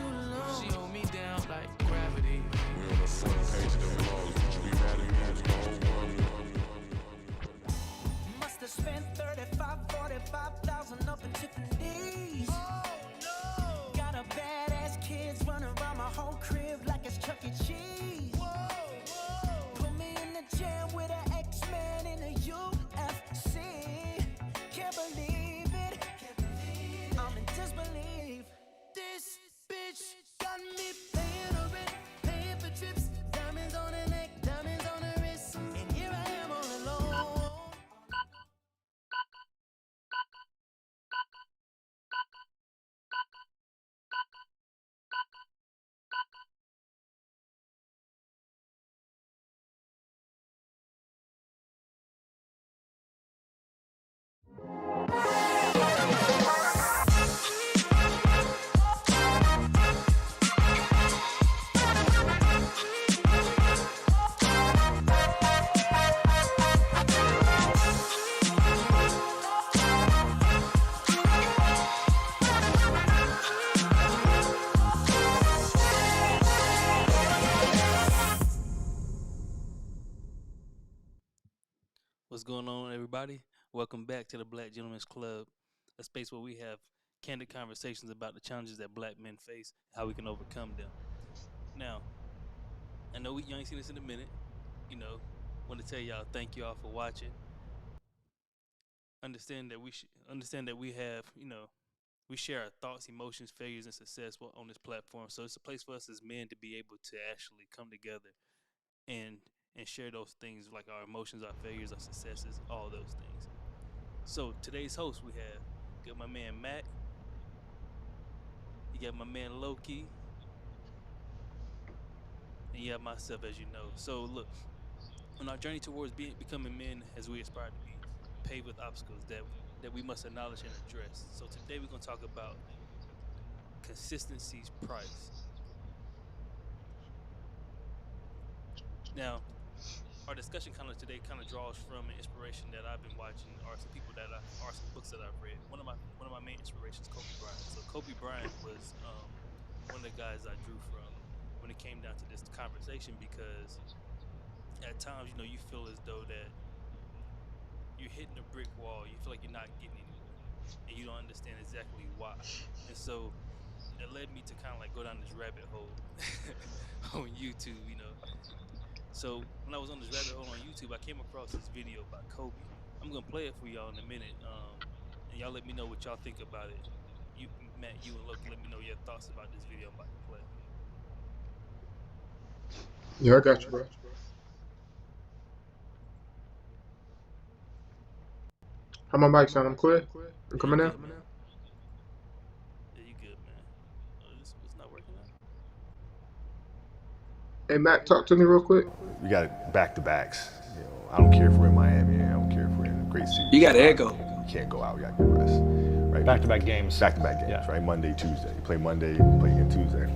Loki. She hold me down like gravity. We on the front page of the laws. Would you be mad at me? Must have spent 45,000 up in Tiffany's. Oh no! Got a badass kids running around my whole crib like it's Chuck E. Cheese. Whoa. Put me in the jam with an X-Man in a UFC. Can't believe it. I'm in disbelief. This bitch got me paying her rent, paying for trips, diamonds on her neck, diamonds on her wrist, and here I am all alone. What's going on, everybody? Welcome back to the Black Gentlemen's Club, a space where we have candid conversations about the challenges that black men face and how we can overcome them. Now, I know you ain't seen this in a minute. Want to tell y'all thank y'all for watching. Understand that we have, we share our thoughts, emotions, failures, and success on this platform. So it's a place for us as men to be able to actually come together and share those things, like our emotions, our failures, our successes, all those things. So today's host, we got my man Mac, you got my man Loki, and you have myself, as you know. So look, on our journey towards becoming men as we aspire to be, paved with obstacles that we must acknowledge and address. So today we're going to talk about consistency's price. Now, our discussion today draws from an inspiration that I've been watching, or some people or some books that I've read. One of my main inspirations, Kobe Bryant. So Kobe Bryant was one of the guys I drew from when it came down to this conversation, because at times, you feel as though that you're hitting a brick wall. You feel like you're not getting anywhere, and you don't understand exactly why. And so it led me to go down this rabbit hole on YouTube, So when I was on this rabbit hole on YouTube, I came across this video by Kobe. I'm gonna play it for y'all in a minute, and y'all let me know what y'all think about it. Matt, you and Loki, let me know your thoughts about this video I'm about to play. Yeah, I got you, bro. How my mic sound? I'm clear? I'm coming out? Yeah, you good, man. Oh, it's not working out? Hey, Mac, talk to me real quick. We got back-to-backs. I don't care if we're in Miami. I don't care if we're in a great city. You got echo. You can't go out. We got to get rest. Right? Back-to-back games. Back-to-back games, Yeah. right? Monday, Tuesday. You play Monday, you play again Tuesday.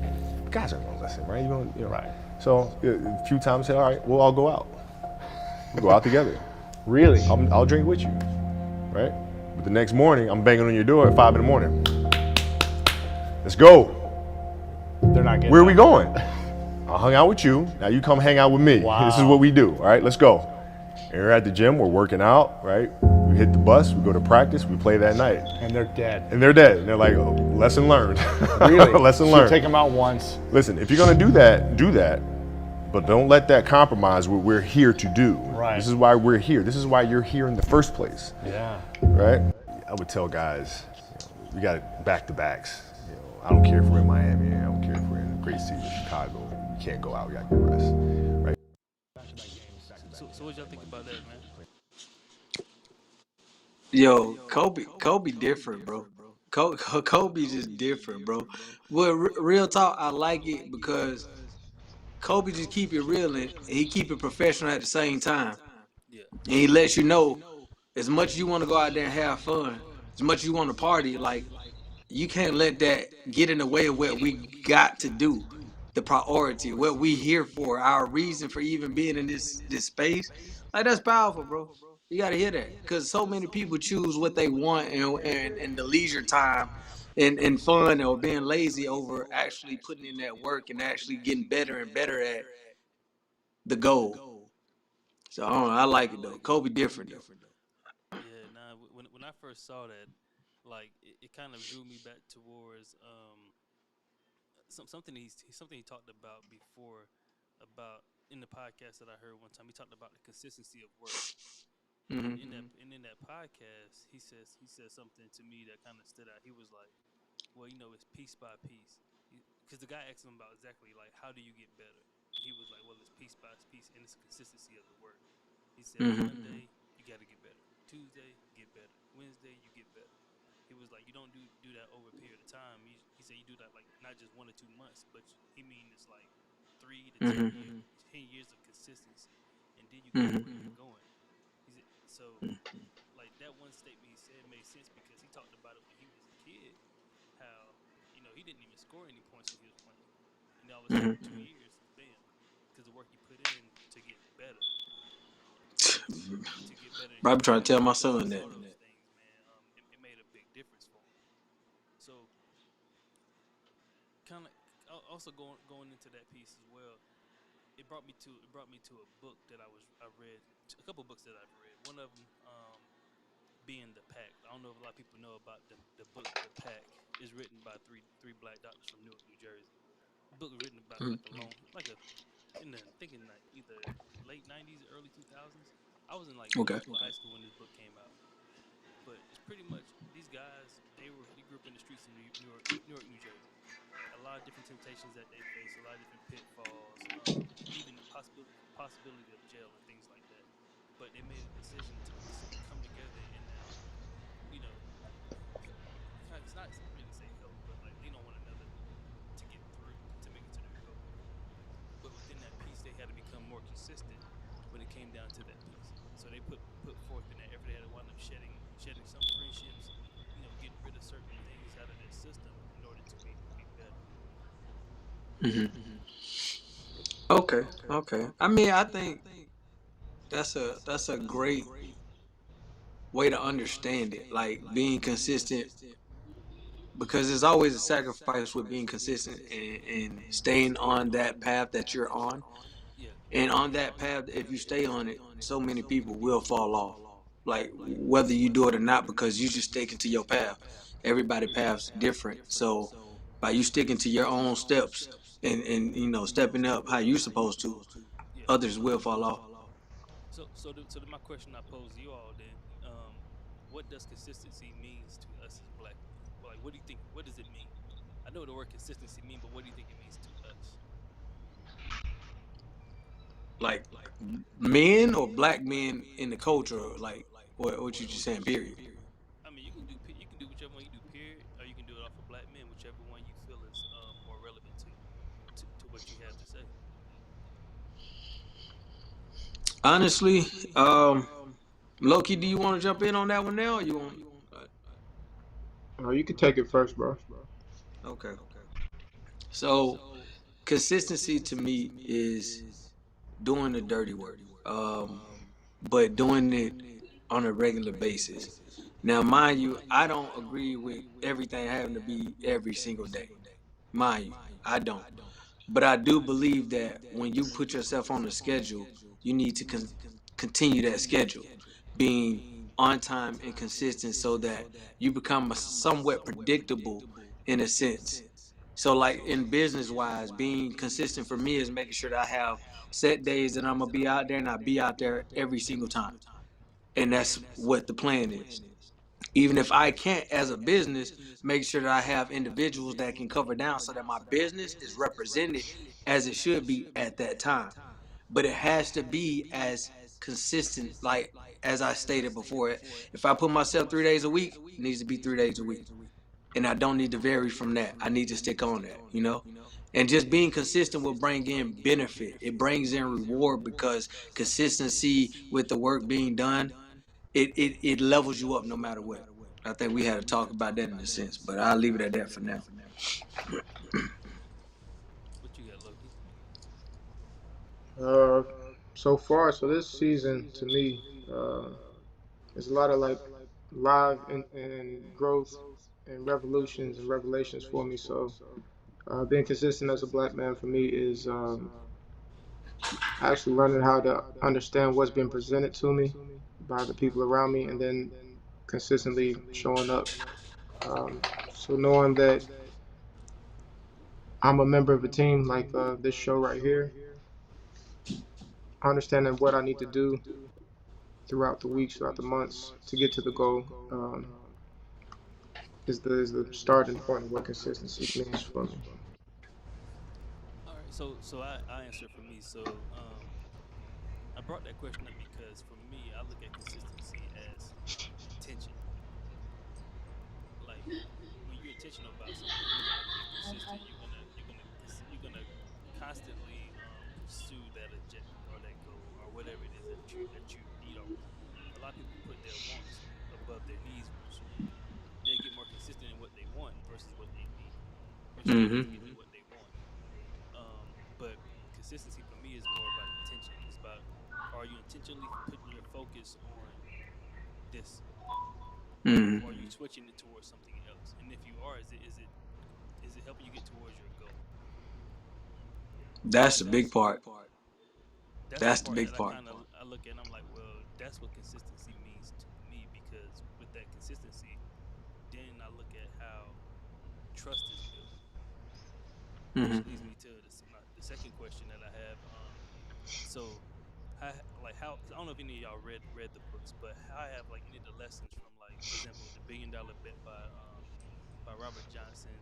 Guys aren't going to listen, right? Right. So a few times, say, all right, we'll all go out. We'll go out together. Really? I'll drink with you, right? But the next morning, I'm banging on your door at 5 in the morning. Let's go. They're not getting Where are we that. going? I hung out with you. Now you come hang out with me. Wow. This is what we do. All right, let's go. And we're at the gym. We're working out. Right. We hit the bus. We go to practice. We play that night. And they're dead. And they're dead. And they're like, oh, lesson learned. Really? Lesson So learned. take them out once. Listen, if you're gonna do that. But don't let that compromise what we're here to do. Right. This is why we're here. This is why you're here in the first place. Yeah. Right? I would tell guys, we got back-to-backs. I don't care if we're in Miami, I don't care if we're in a great city of Chicago. We can't go out, we got to get rest, right? So what y'all think about that, man? Yo, Kobe different, bro. Kobe just different, bro. Well, real talk, I like it because Kobe just keep it real and he keep it professional at the same time. Yeah. And he lets you know as much as you want to go out there and have fun, as much as you want to party, like you can't let that get in the way of what we got to do. The priority, what we here for, our reason for even being in this space. Like that's powerful, bro. You gotta hear that. Cause so many people choose what they want and the leisure time and fun or being lazy over actually putting in that work and actually getting better and better at the goal. So I don't know, I like it though. Kobe different though. Yeah, nah. When I first saw that, like it kind of drew me back towards something he talked about before, about in the podcast that I heard one time. He talked about the consistency of work. Mm-hmm. In that podcast, he said something to me that kind of stood out. He was like, "Well, it's piece by piece," because the guy asked him about exactly like how do you get better. He was like, "Well, it's piece by piece, and it's consistency of the work." He said, "Monday you got to get better. Tuesday get better. Wednesday you get better." He was like, "You don't do that over a period of time." He said, "You do that like not just 1 or 2 months, but he mean it's like 3 to 10 years of consistency, and then you get where you're going." So, like that one statement he said made sense because he talked about it when he was a kid, how he didn't even score any points when he was playing, and all of a sudden 2 years, bam, because the work he put in to get better, Bro, I'm trying to tell my all son that. those things, man. It made a big difference for him. So, kind of also going into that piece as well. It brought me to a book that I read, a couple books that I've read. One of them being the Pact. I don't know if a lot of people know about the book The Pact. Is written by three black doctors from Newark, New Jersey. The book was written about thinking like either late '90s, early 2000s. I was in like middle school, high school when this book came out. But it's pretty much these guys. They grew up in the streets of Newark, New Jersey. A lot of different temptations that they face, a lot of different pitfalls, even possibility of jail and things like that. But they made a decision to come together and it's not really say help, but like lean on one another to get through to make it to their goal. But within that piece, they had to become more consistent when it came down to that piece. So they put forth in that effort. They had to wind up shedding some friendships, getting rid of certain things out of their system in order to be better. Okay. I mean, I think that's a great way to understand it. Like being consistent, because there's always a sacrifice with being consistent and staying on that path that you're on. Yeah. And on that path, if you stay on it, so many people will fall off. Like whether you do it or not, because you just sticking to your path. Everybody path's different. So by you sticking to your own steps and stepping up how you're supposed to, Yeah. others will fall off. My question I pose to you all then, what does consistency means to us as black men? Like, what do you think? What does it mean? I know the word consistency mean, but what do you think it means to us? Like men or black men in the culture, like what you just saying, period. I mean, you can do whichever one you do, period, or you can do it off of black men, whichever one you feel is more relevant to what you have to say. Honestly, Loki, do you want to jump in on that one now, or you want? No, you can take it first, bro. Okay. So consistency to me is doing the dirty work, but doing it on a regular basis. Now, mind you, I don't agree with everything having to be every single day. Mind you, I don't. But I do believe that when you put yourself on a schedule, you need to continue that schedule, being on time and consistent so that you become somewhat predictable in a sense. So like in business wise, being consistent for me is making sure that I have set days that I'm gonna be out there and I be out there every single time. And that's what the plan is. Even if I can't, as a business, make sure that I have individuals that can cover down so that my business is represented as it should be at that time. But it has to be as consistent, like as I stated before. If I put myself 3 days a week, it needs to be 3 days a week. And I don't need to vary from that. I need to stick on that, you know? And just being consistent will bring in benefit. It brings in reward because consistency with the work being done, it levels you up no matter what. I think we had to talk about that in a sense, but I'll leave it at that for now. What you got, Loki? Uh, so far, so this season to me, there's a lot of like live and growth and revolutions and revelations for me. So being consistent as a black man for me is actually learning how to understand what's been presented to me by the people around me, and then consistently showing up. So knowing that I'm a member of a team like this show right here, understanding what I need to do throughout the weeks, throughout the months to get to the goal, is the starting point of what consistency means for me. All right, so I answer for me. So I brought that question up because for me, I look at consistency as intention. Like when you're intentional about something, you're gonna be consistent. You're gonna constantly pursue that objective or that goal or whatever it is that you need or want. A lot of people put their wants above their needs more so. They get more consistent in what they want versus what they need, which is Mm-hmm. always getting what they want. But consistency for me is more about intention. It's about, are you intentionally putting your focus on this, or are you Mm-hmm. switching it towards something else? And if you are, is it helping you get towards your goal? That's And the big part. that's the That's the part big that I part. kind of I look at. And I'm like, well, that's what consistency means to me, because with that consistency, then I look at how trust is built, which Mm-hmm. leads me to the second question that I have. So, how I don't know if any of y'all read the books, but how I have like any of the lessons from, like, for example, the $1 Billion Bet by Robert Johnson,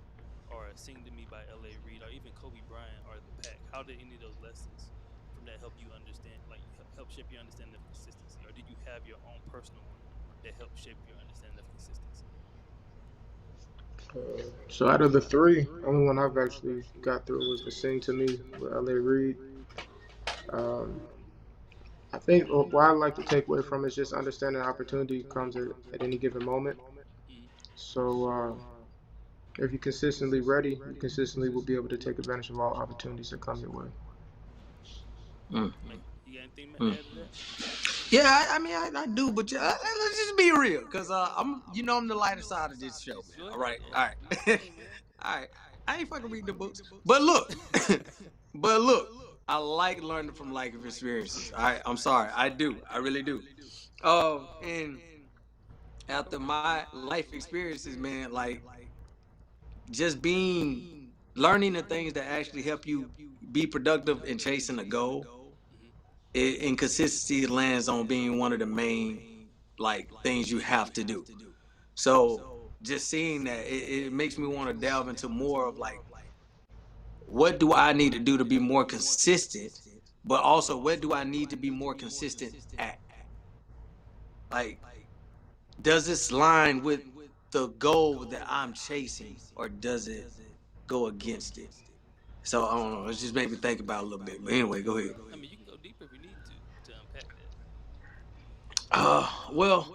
or Sing to Me by L.A. Reid, or even Kobe Bryant or the Pact. How did any of those lessons from that help you understand, like help shape your understanding of consistency, or did you have your own personal one that helped shape your understanding of consistency? So out of the three, only one I've actually got through was the Sing to Me with L.A. Reid. Um, I think what I like to take away from it is just understanding opportunity comes at any given moment. Mm, So if you're consistently ready, you consistently will be able to take advantage of all opportunities that come your way. Mm-hmm. Like, you got anything to Mm. add to that? Yeah, I mean, I do, but let's just be real, cause I'm the lighter side of this show, man. Go All ahead. right, Yeah. all right, Hey, man. all right. I ain't fucking reading the books, but look, but look, I like learning from life experiences. I'm sorry, I do, I really do. And after my life experiences, man, like just learning the things that actually help you be productive in chasing a goal, Hmm. and consistency lands on being one of the main like things you have to do. So just seeing that, it makes me want to delve into more of like, what do I need to do to be more consistent, but also what do I need to be more consistent at? Like, does this line with the goal that I'm chasing, or does it go against it? So I don't know. It just made me think about it a little bit. But anyway, go ahead. I mean, you can go deeper if you need to unpack that, Well,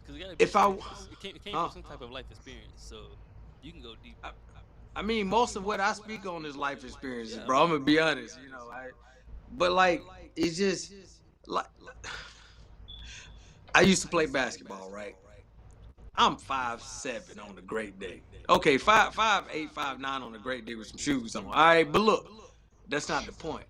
because it got to be if I, experiences. It came from huh? some type of life experience, so you can go deeper. I mean, most of what I speak on is life experiences, Yeah, I bro. I'm mean, gonna be honest. But like, it's just like I used to play basketball, right? I'm 5'7" on a great day. Okay, 5'8", 5'9" on a great day with some shoes on. All right, but look, that's not the point.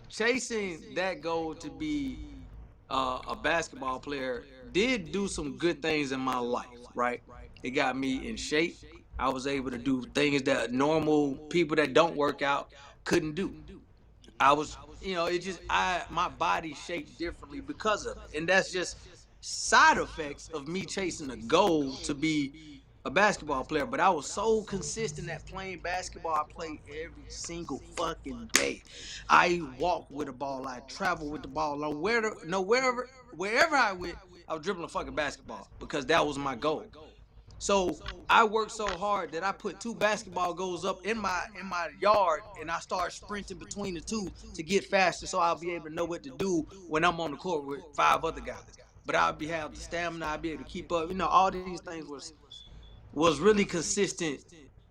Chasing that goal to be a basketball player did do some good things in my life, right? It got me in shape. I was able to do things that normal people that don't work out couldn't do. I was, it just, my body shaped differently because of it. And that's just side effects of me chasing a goal to be a basketball player. But I was so consistent at playing basketball. I played every single fucking day. I walk with the ball. I travel with the ball. Wherever I went, I was dribbling a fucking basketball because that was my goal. So I worked so hard that I put 2 basketball goals up in my yard, and I started sprinting between the two to get faster, so I'll be able to know what to do when I'm on the court with 5 other guys. But I'll have the stamina. I'll be able to keep up. All these things was really consistent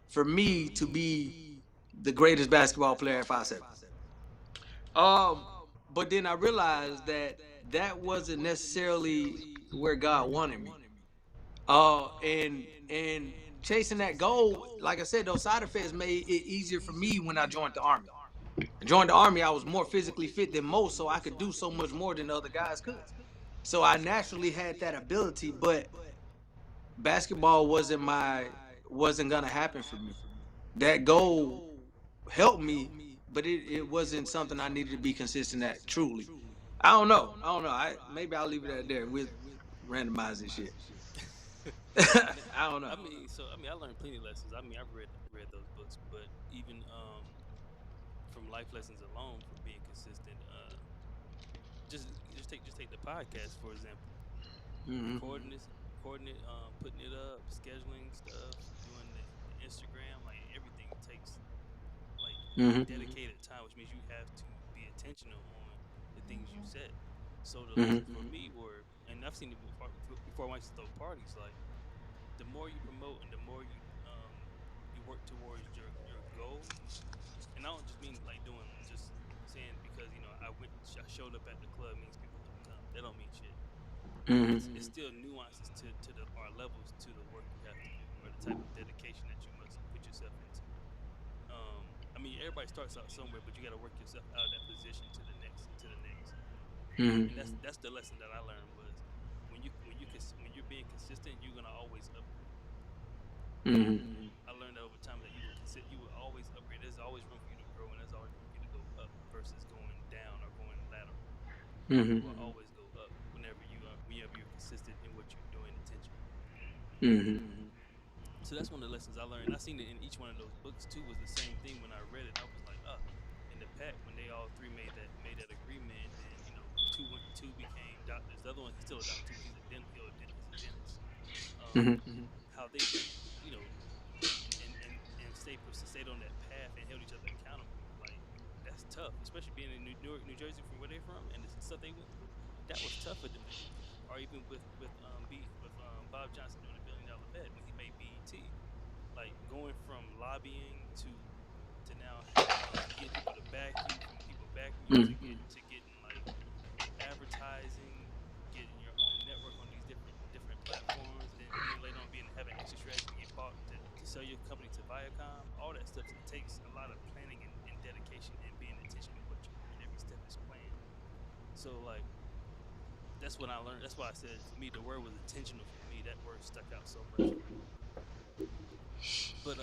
for me to be the greatest basketball player at 5'7". But then I realized that wasn't necessarily where God wanted me. And chasing that goal, like I said, those side effects made it easier for me when I joined the Army. I joined the Army, I was more physically fit than most, so I could do so much more than the other guys could. So I naturally had that ability, but basketball wasn't gonna happen for me. That goal helped me, but it wasn't something I needed to be consistent at. Truly, I don't know. Maybe I'll leave it at there. We'll randomize this shit. I don't know. I learned plenty of lessons. I've read those books, but even from life lessons alone, from being consistent. Just take the podcast for example. Recording it, putting it up, scheduling stuff, doing the Instagram, like everything takes like dedicated time, which means you have to be intentional on the things you said. So the lessons for me were, and I've seen it before I went to those parties, like the more you promote and the more you work towards your goal, and I don't just mean like doing just saying because I showed up at the club means people gonna come. That don't mean shit. It's still nuances to our levels to the work you have to do or the type of dedication that you must put yourself into. Everybody starts out somewhere, but you got to work yourself out of that position to the next. And that's the lesson that I learned was when you're being consistent, you're gonna always upgrade. I learned that over time that you will always upgrade. There's always room for you to grow, and there's always room for you to go up versus going down or going lateral. You will always go up whenever you're consistent in what you're doing intentionally. So that's one of the lessons I learned. I seen it in each one of those books too. Was the same thing when I read it. I was like, in the Pact when they all three made that agreement, and two became doctors. The other one he's still a doctor. He's a dentist. How they and stayed on that path and held each other accountable. Like that's tough, especially being in New York, New Jersey, from where they're from, and the stuff they went through. That was tough for them to do. Or even with Bob Johnson doing $1 billion bet when he made BET, like going from lobbying to now getting people to back you, from people backing you to getting like advertising, getting your own network on these different platforms, then later on having extra strategy to get bought to sell your company to Viacom. All that stuff takes a lot of planning and dedication and being intentional with what you do, and every step is planned. So like. That's what I learned. That's why I said for me the word was intentional for me. That word stuck out so much. But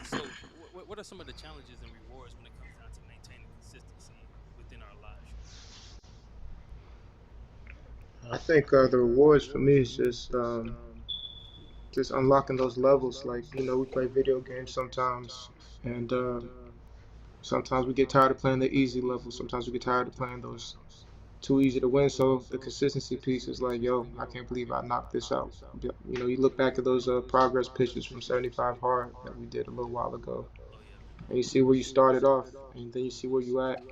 so, what are some of the challenges and rewards when it comes down to maintaining consistency within our lives? I think the rewards for me is just unlocking those levels. Like we play video games sometimes, and sometimes we get tired of playing the easy levels. Sometimes we get tired of playing those too easy to win. So the consistency piece is like, yo, I can't believe I knocked this out. You look back at those progress pictures from 75 hard that we did a little while ago, and you see where you started off, and then you see where you at,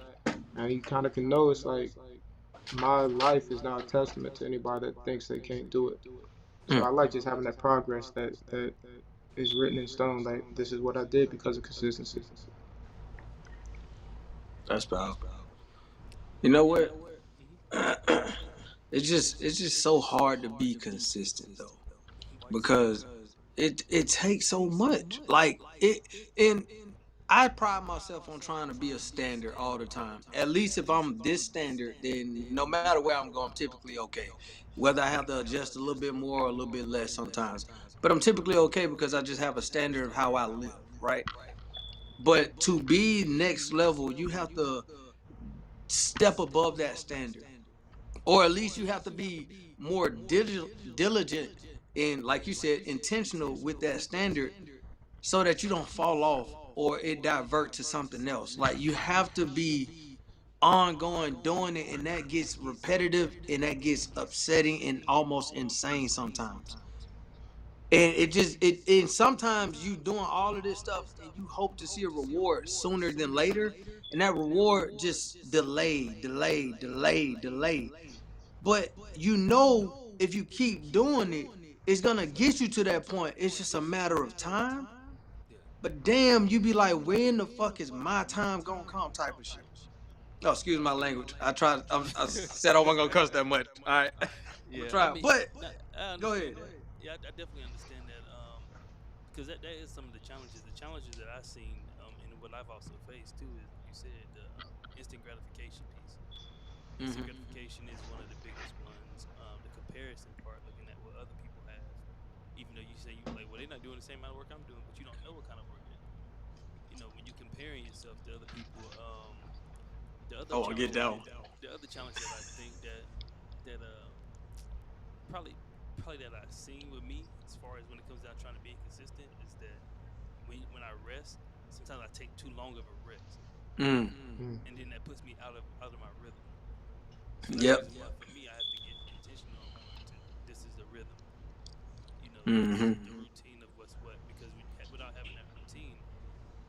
and you kind of can know it's like my life is now a testament to anybody that thinks they can't do it. So I like just having that progress that is written in stone. Like this is what I did because of consistency. That's powerful. You know what? It's just so hard to be consistent though, because it takes so much. Like and I pride myself on trying to be a standard all the time. At least if I'm this standard, then no matter where I'm going, I'm typically okay. Whether I have to adjust a little bit more or a little bit less sometimes, but I'm typically okay because I just have a standard of how I live, right? But to be next level, you have to step above that standard. or at least you have to be more diligent and, like you said, intentional with that standard, so that you don't fall off or it divert to something else. Like you have to be ongoing doing it, and that gets repetitive and that gets upsetting and almost insane sometimes. And and sometimes you doing all of this stuff and you hope to see a reward sooner than later, and that reward just delay. But you know, if you keep doing it, it's gonna get you to that point. It's just a matter of time. Yeah. But damn, you be like, when the fuck is my time gonna come? Type of shit. Oh, excuse my language. I said I wasn't gonna cuss that much. All right, I'm gonna Yeah, I try. mean, But I go understand ahead. that. Yeah, I definitely understand that. Because that is some of the challenges. The challenges that I've seen, and what I've also faced too, is like you said, the instant gratification piece. Instant Mm-hmm. gratification is one of the biggest ones. The comparison part, looking at what other people have, even though you say you like, well, they're not doing the same amount of work I'm doing, but you don't know what kind of work they're doing. You know, when you're comparing yourself to other people, the other Oh, I get challenge, down. the other challenge that I think that probably probably that I've seen with me as far as when it comes down trying to be consistent is that when I rest, sometimes I take too long of a rest, Mm. Mm. and then that puts me out of my rhythm. So that's the Yep. reason why for me I have to get intentional on to this is the rhythm. You know, this is the Mm-hmm. routine of what's what. Because without having that routine,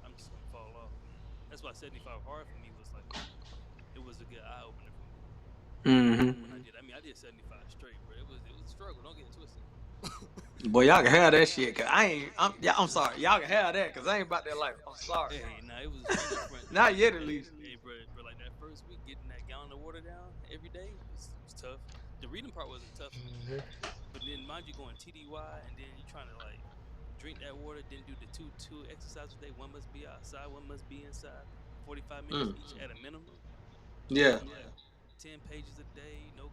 I'm just gonna fall off. That's why 75 hard for me was like it was a good eye opener for me when I Mm-hmm. did. I mean, I did 75 straight, but it was a struggle. Don't get it twisted. Boy, y'all can have that shit. Cause I ain't. I'm sorry. Y'all can have that. Cause I ain't about that life. I'm sorry. Hey, nah, it was a struggle front. Not yet, at Hey, least. hey, bro, like that first week, getting that gallon of water down every day was tough. The reading part wasn't tough for me, Mhm. but then mind you, going TDY, and then you trying to like drink that water, then do the two exercises a day. One must be outside, one must be inside. 45 minutes Mm. each at a minimum. Yeah. Doing like 10 pages a day, no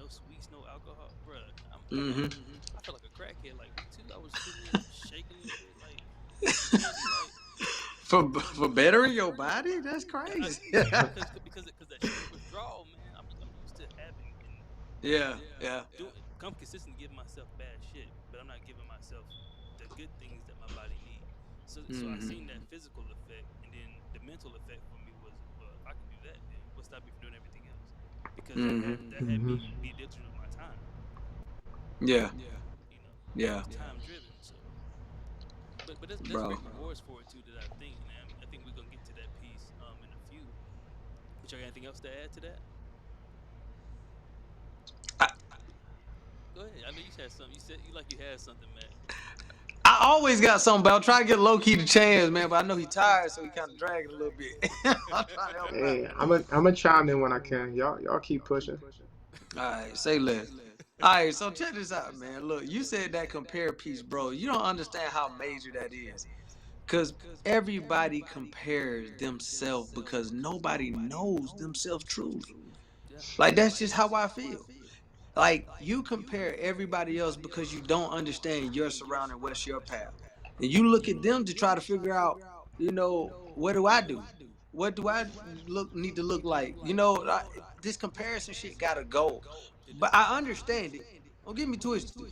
sweets, no alcohol, bro. Mm-hmm. I felt like a crackhead. Like week two, I was sitting there shaking and shit, like popping candy, like. For bettering your body, that's Yeah, crazy. because that sugar withdrawal, man. I'm used to having and Yeah. Yeah. doing. I'm consistently giving myself bad shit, but I'm not giving myself the good things that my body needs. So I Mm-hmm. seen that physical effect, and then the mental effect for me was, well, if I can do that, then what's stop me from doing everything else? Because Mm-hmm. that had Mhm. me be diligent with my time. Yeah. You know, it Yeah. was time driven. So, but there's Bro. great rewards for it too that I think, and I think we're gonna get to that piece in a few. But you got anything else to add to that? I, Go ahead. I know you had something. You said you like you had something, Matt. I always got something, but I'm trying to get Loki the chance, man. But I know he tired, so he kind of dragging a little bit. I'm trying to help him out. Hey, I'm a chime in when I can. Y'all keep pushing. All right, say less. All right, so check this out, man. Look, you said that compare piece, bro. You don't understand how major that is. Because everybody compares themselves because nobody knows themselves truly. Yeah. Like, that's just how I feel. Like, you compare everybody else because you don't understand your surrounding, what's your path. And you look at them to try to figure out, what do I do? What do I need to look like? This comparison shit gotta go. It But does. I understand it. Don't get me twisted.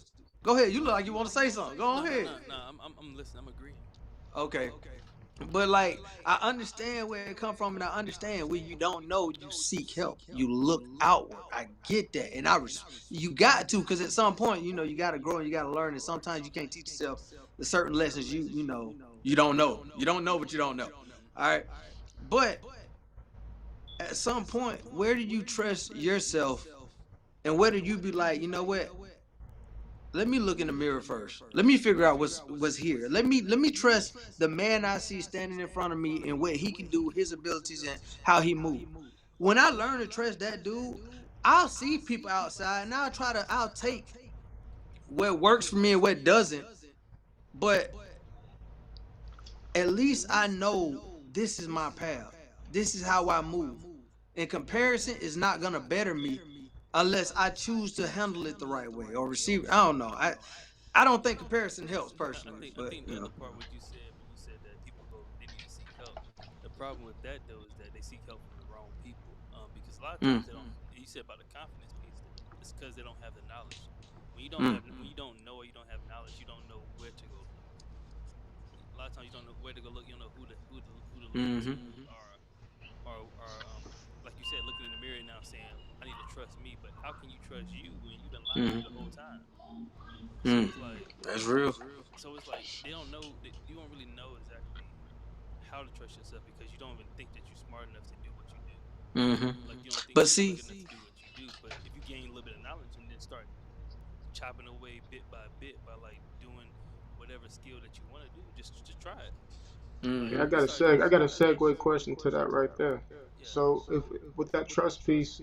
Go ahead. You look like you want to say something. Go No, no, ahead. no, no. I'm listening. I'm agreeing. Okay. But like I understand where it come from, and I understand when you don't know, you seek help. You look outward. I get that, and you got to, because at some point, you got to grow and you got to learn, and sometimes you can't teach yourself the certain lessons you don't know. You don't know, but you don't know. All right, but at some point, where do you trust yourself, and where do you be like, you know what? Let me look in the mirror first. Let me figure out what's here. Let me trust the man I see standing in front of me and what he can do, his abilities and how he moves. When I learn to trust that dude, I'll see people outside and I'll take what works for me and what doesn't. But at least I know this is my path. This is how I move. And comparison is not gonna better me unless I choose to handle it the right way or receive it. I don't know. I don't think comparison helps I personally, think I but think the other part what you said when you said that people they need to seek help. The problem with that though is that they seek help from the wrong people. Because a lot of times they don't. mm, You said about the confidence It's because they don't have the knowledge. When you don't know or you don't have knowledge, you don't know where to go look. A lot of times you don't know where to go look. You don't know who to look into, Mm-hmm. or like you said, looking in the mirror now saying, I need to trust me, but how can you trust you when you done lied to you the whole Mm-hmm. time? So Mm. it's like, That's real. they don't know that you don't really know exactly how to trust yourself because you don't even think that you're smart enough to do what you do. Mm-hmm. Like you don't think But that you're good see, enough to do what you do. But if you gain a little bit of knowledge and then start chopping away bit by bit by like doing whatever skill that you want to do, just try it. Like Yeah, mm-hmm. you start doing I got a something. segue question to that right there. Yeah. So if with that trust piece,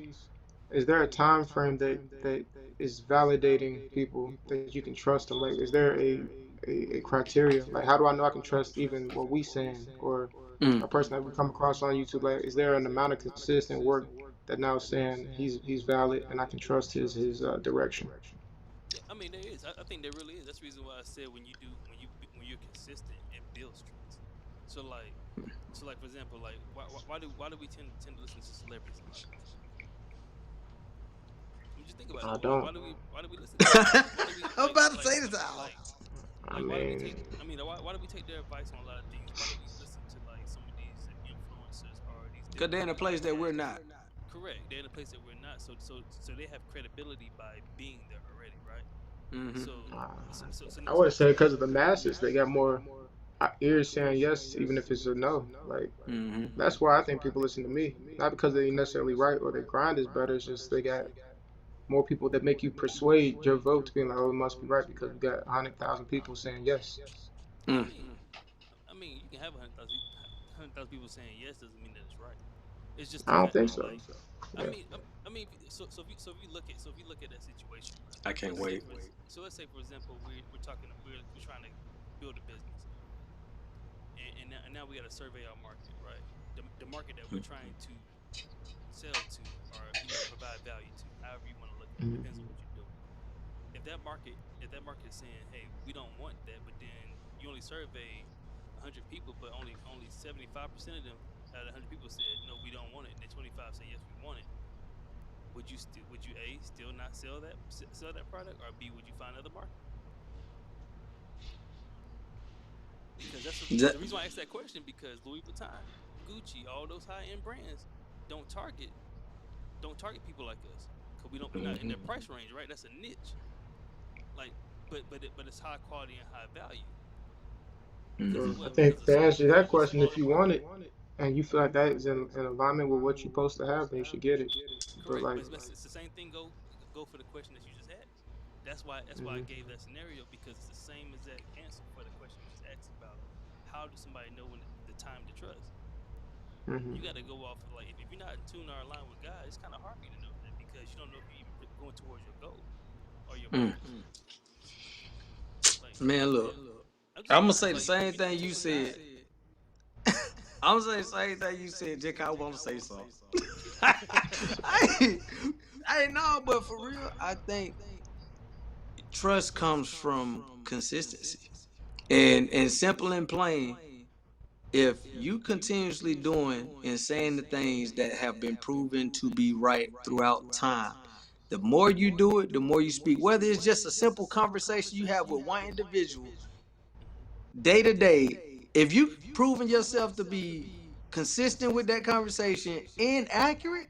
is there a time frame that is validating people that you can trust them? Like, is there a criteria? Like, how do I know I can trust even what we saying or Mm. a person that we come across on YouTube? Like, is there an amount of consistent work that now saying he's valid and I can trust his direction? Yeah, I mean there is. I think there really is. That's the reason why I said when you're consistent, it builds trust. So like for example, like why do we tend to listen to celebrities a lot? I mean, just think about it. I don't. Why do we listen to them? Why do we I'm about to say this out. like I why do we take? mean, I mean, why do we take their advice on a lot of things? Why do we listen to like some of these influencers or these Because they're in a place that we're podcasters? not. Correct. They're in a place that we're not. So they have credibility by being there already, right? Mm-hmm. So uh, I so would so say because of the masses, they got more ears saying yes, even if it's a no. Like Mm-hmm. that's why I think people listen to me, not because they necessarily right or their grind is better. It's just they got more people that make you persuade your vote to being like, oh, it must be right because we got 100,000 people saying yes. I Mm. mean, you can have 100,000 people saying yes doesn't mean that it's right. It's just the I don't fact think that so. like Yeah. if you look at that situation, right? I can't wait. Let's say for example we're trying to build a business, and now we got to survey our market, right? The market that we're trying to sell to or provide value to, however you want to look at it, depends on what you're doing. If that market is saying, hey, we don't want that, but then you only survey 100 people, but only 75% of them out of 100 people said no, we don't want it, and then 25 say yes, we want it. Would you A still not sell that product, or B would you find another market? Because That, the reason why I asked that question, because Louis Vuitton, Gucci, all those high end brands don't target people like us, because we're not in their price range, right? That's a niche. Like, but it's high quality and high value because of So I what? think to answer Because that of a question, if smaller you want market. it and you feel like that is in alignment with what you're supposed to have, then you should get it. But Correct, like, but it's the same thing. Go for the question that you just asked. That's why I mhm, gave that scenario, because it's the same exact answer for the question you just asked about how does somebody know when the time to trust. mhm. You got to go off of, like, if you're not in tune or aligned with God, it's kind of hard for you to know that, because you don't know if you're even going towards your goal or your mm. purpose. Like, Man, look, I'm just I'm being gonna honest. say the Like, same if you're not in thing you tune with God, said. I'm gonna say the same thing you said, Jake. I want to say something. I, I know, but for real, I think trust comes from consistency. And simple and plain, if you continuously doing and saying the things that have been proven to be right throughout time, the more you do it, the more you speak. Whether it's just a simple conversation you have with one individual day to day, if you've proven yourself to be consistent with that conversation and accurate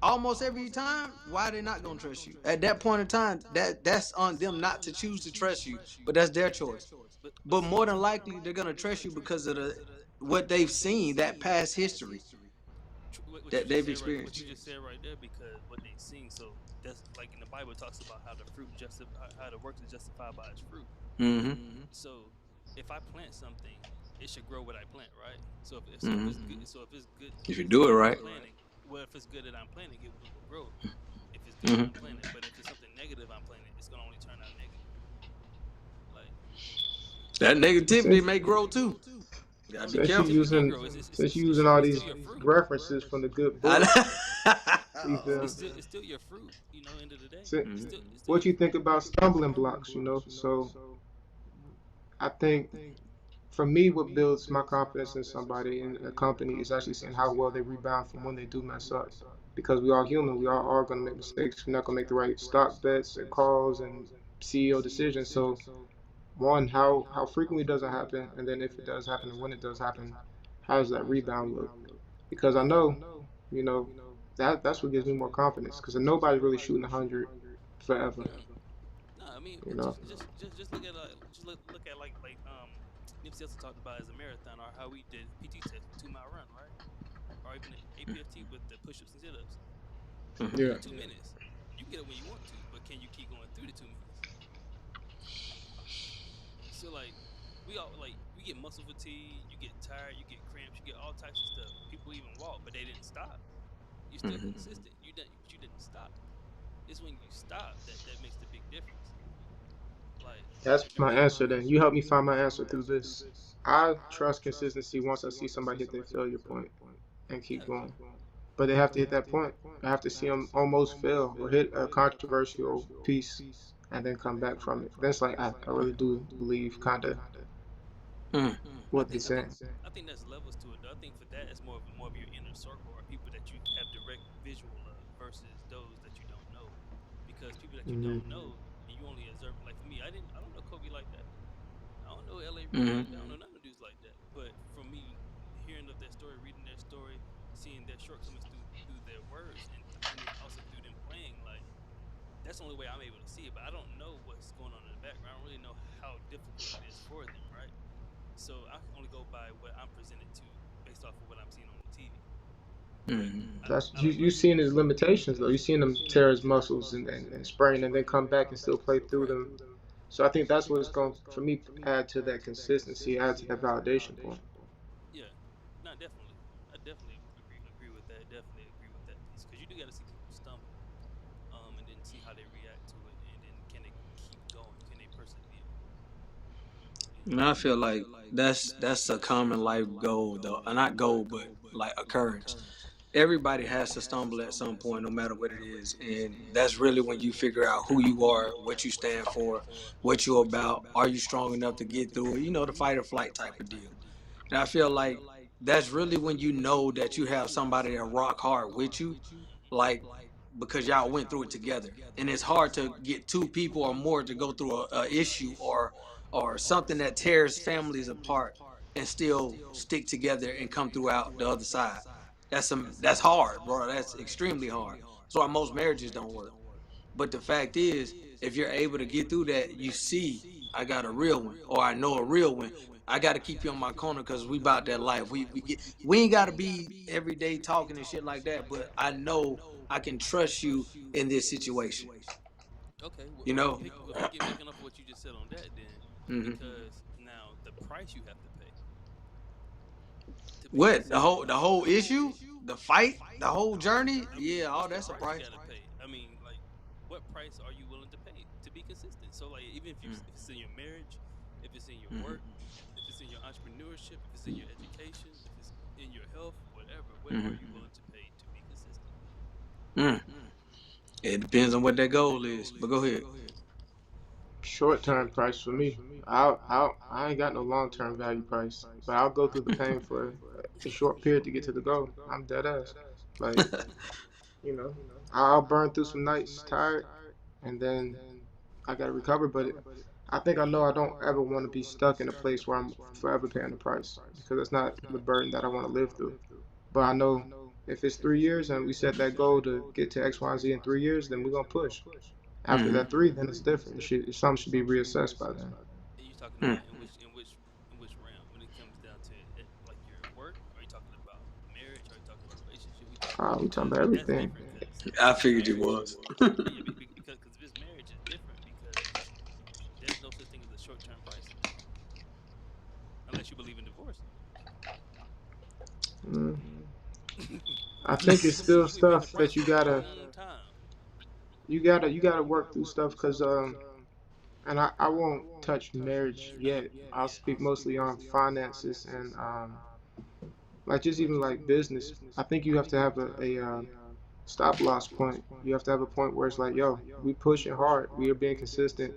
almost every time, why are they not gonna trust you? At that point in time, that's on them not to choose to trust you, but that's their choice. but But more than likely, they're gonna trust you because of the what they've seen, that past history that they've what experienced. you just said right there, because what they sing. So that's like in the Bible, it talks about how how the works is justified by its fruit. Mm-hmm. So if I plant something, it should grow what I plant, right? If Mm-hmm. it's good, If if you it's do it good that I'm right. planting, well, if it's good that I'm planting, it will grow. If it's good that I'm Mm-hmm. planting, but if it's something negative I'm planting, it's gonna only turn out negative. Like, That negativity since may grow too. You gotta no, be the since you careful. negativity can using grow. since you using all It's still these your fruit. references from the good I book, you know. feel? It's still your fruit. End of the day, Si- Mhm. it's still What your you fruit. think about stumbling blocks? So I think for me, what builds my confidence in somebody in a company is actually seeing how well they rebound from when they do mess up. because we are human. We are going to make mistakes. We're not going to make the right stock bets and calls and CEO decisions. So, one, how frequently does it happen? And then if it does happen and when it does happen, how does that rebound look? Because I know, you know, that's what gives me more confidence. Because nobody's really shooting 100 forever. Mm. No, I mean, You know. just look at look at Nipsey Hussle talked about as a marathon, or how we did PT test with 2 mile run, right? Or even the APFT with the push ups and sit ups. Yeah. 2 minutes. You can get it when you want to, but can you keep going through the 2 minutes? So like we get muscle fatigue, you get tired, you get cramps, you get all types of stuff. People even walk, but they didn't stop. You're still consistent. But you didn't stop. It's when you stop that makes the big difference. Like That's the my reason. answer then. You help me find my answer through this. I trust consistency once I see somebody hit their failure point and keep Yeah. going. But they have to hit that point. I have to see them almost fail or hit a controversial piece and then come back from it. That's like I really do believe kind of Mm. I what they're think I think saying. I think there's levels to it though. I think for that it's more of your inner circle or people that you have direct visual of versus those that you don't know. Because people that you Hmm. don't know and you only observe, like for me, I don't know Kobe like that. I don't know LA Reid Mm. like that. I don't know none of dudes like that. But from me hearing of their story, reading their story, seeing their shortcomings through their words and then also through them playing, like that's the only way I'm able to see it. But I don't know what's going on in the background. I don't really know how difficult it is for them, right? So I can only go by what I'm presented to based off of what I'm seeing on the TV. But Mm. That's I don't know. you seeing his limitations though. You seeing him tear his muscles and sprain and then come back and still play through Right. them. So I think that's what's going for me add to that consistency, add to that validation point. Yeah. No, definitely. I definitely agree with that. Definitely agree with that piece because you do got to see people stumble, and then see how they react to it, and then can they keep going? Can they persevere? You And know. I feel like that's a common life goal though, not goal, but like occurrence. Everybody has to stumble at some point, no matter what it is, and that's really when you figure out who you are, what you stand for, what you're about. Are you strong enough to get through it? You know, the fight or flight type of deal. And I feel like that's really when you know that you have somebody that rock hard with you, like because y'all went through it together. And it's hard to get two people or more to go through a issue or something that tears families apart and still stick together and come throughout the other side. That's hard, bro. That's extremely hard. That's why most marriages don't work. But the fact is, if you're able to get through that, you see, I got a real one, or I know a real one. I got to keep you on my corner because we about that life. We ain't got to be every day talking and shit like that. But I know I can trust you in this situation. Okay. You know, Picking up what you just said on that, then hmm because now the price you have to pay to be what consistent. the whole issue, the fight, the whole journey. I mean, Yeah, what's all the that's a price you price. got to pay? I mean, like, what price are you willing to pay to be consistent? So, like, even if it's in your marriage, if it's in your work, if it's in your entrepreneurship, if it's in your education, if it's in your health, whatever, what are you willing to pay to be consistent? Mm. It depends on what that goal is. But go ahead. Short term price for me. I ain't got no long term value price, but I'll go through the pain for a short period to get to the goal. I'm dead ass. Like, you know, I'll burn through some nights tired, and then I gotta recover. But I think I know I don't ever want to be stuck in a place where I'm forever paying the price because that's not the burden that I want to live through. But I know if it's 3 years and we set that goal to get to X, Y, and Z in 3 years, then we're gonna push. After hmm that three, then it's different. Something should be reassessed by then. And you talking Mm. about in which realm when it comes down to it, like your work? Are you talking about marriage? Are you talking about relationship? We talking We talking because about that's everything. different. Because I if it's figured you marriage, was. yeah, because if it's marriage, it's different because there's no such thing as a short term pricing unless you believe in divorce. Mm, I think it's still You can pay the stuff price that for a long time. you gotta work through stuff because and I won't touch marriage yet. I'll speak mostly on finances and like just even like business. I think you have to have a stop loss point. You have to have a point where it's like, yo, we pushing hard, we are being consistent,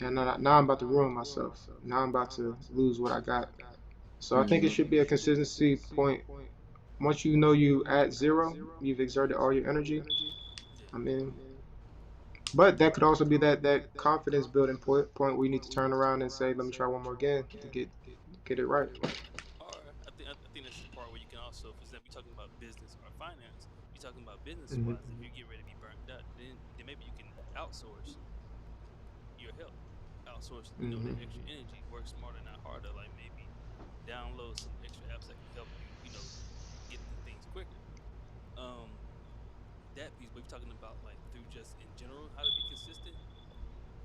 and now I'm about to ruin myself. Now I'm about to lose what I got. So I think it hmm should be a consistency point once you know you at zero, you've exerted all your energy. Yeah. I mean, but that could also be that confidence building point where you need to turn around and say, let me try one more again to get it right. Or I think that's the part where you can also, for example, you're talking about business or finance. You're talking about business Hmm. wise. If you get ready to be burnt out, then maybe you can outsource your help, outsource Hmm. that extra energy, work smarter, not harder. Like maybe download some extra apps that can help you, get through things quicker. Um, that piece, but you're talking about like through just in general how to be consistent.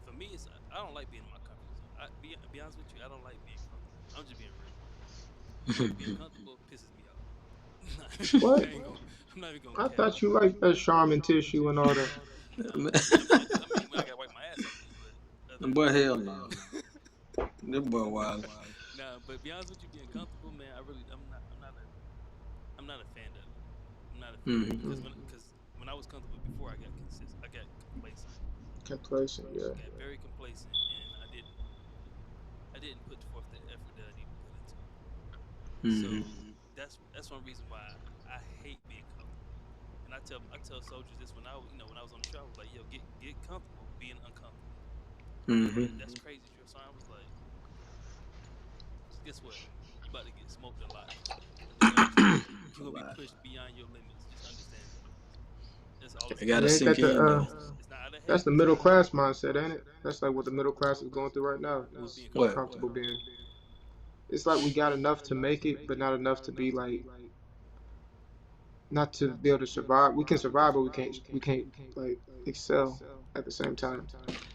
For me, it's I don't like being in my comfort zone. Be honest with you, I don't like being comfortable. I'm just being real. Being comfortable pisses me off. What? I'm not even gonna I cap. thought you liked that Charmin tissue and all that. Nah, I mean, when I gotta wipe my ass after, but other than Boy, that, hell no. That boy wild. nah. But be honest with you, being comfortable, man, I'm not a fan of it. I'm not a fan of it Mm-hmm. because Mm. when I was comfortable before, I got complacent. Complacent, yeah. I got very complacent, and I didn't put forth the effort that I need to put into it. So Mm-hmm. that's one reason why I hate being comfortable. And I tell soldiers this when I was on the show, I was like, yo, get comfortable being uncomfortable. And they're Mm-hmm. like, that's crazy, Drill. So I was like, guess what? You about to get smoked a lot. Just understand that. You're gonna be pushed beyond your limits. Just understand that. That's all I'm I saying. gotta Yeah, ain't sink that the in though. It's not out of that's hate. the It's middle not class mindset, ain't it? That's like what the middle class is going through right now. Is being What? comfortable. comfortable being. It's like we got enough to make it, but not enough to be like not to be able to survive. We can survive, but we can't like excel at the same time.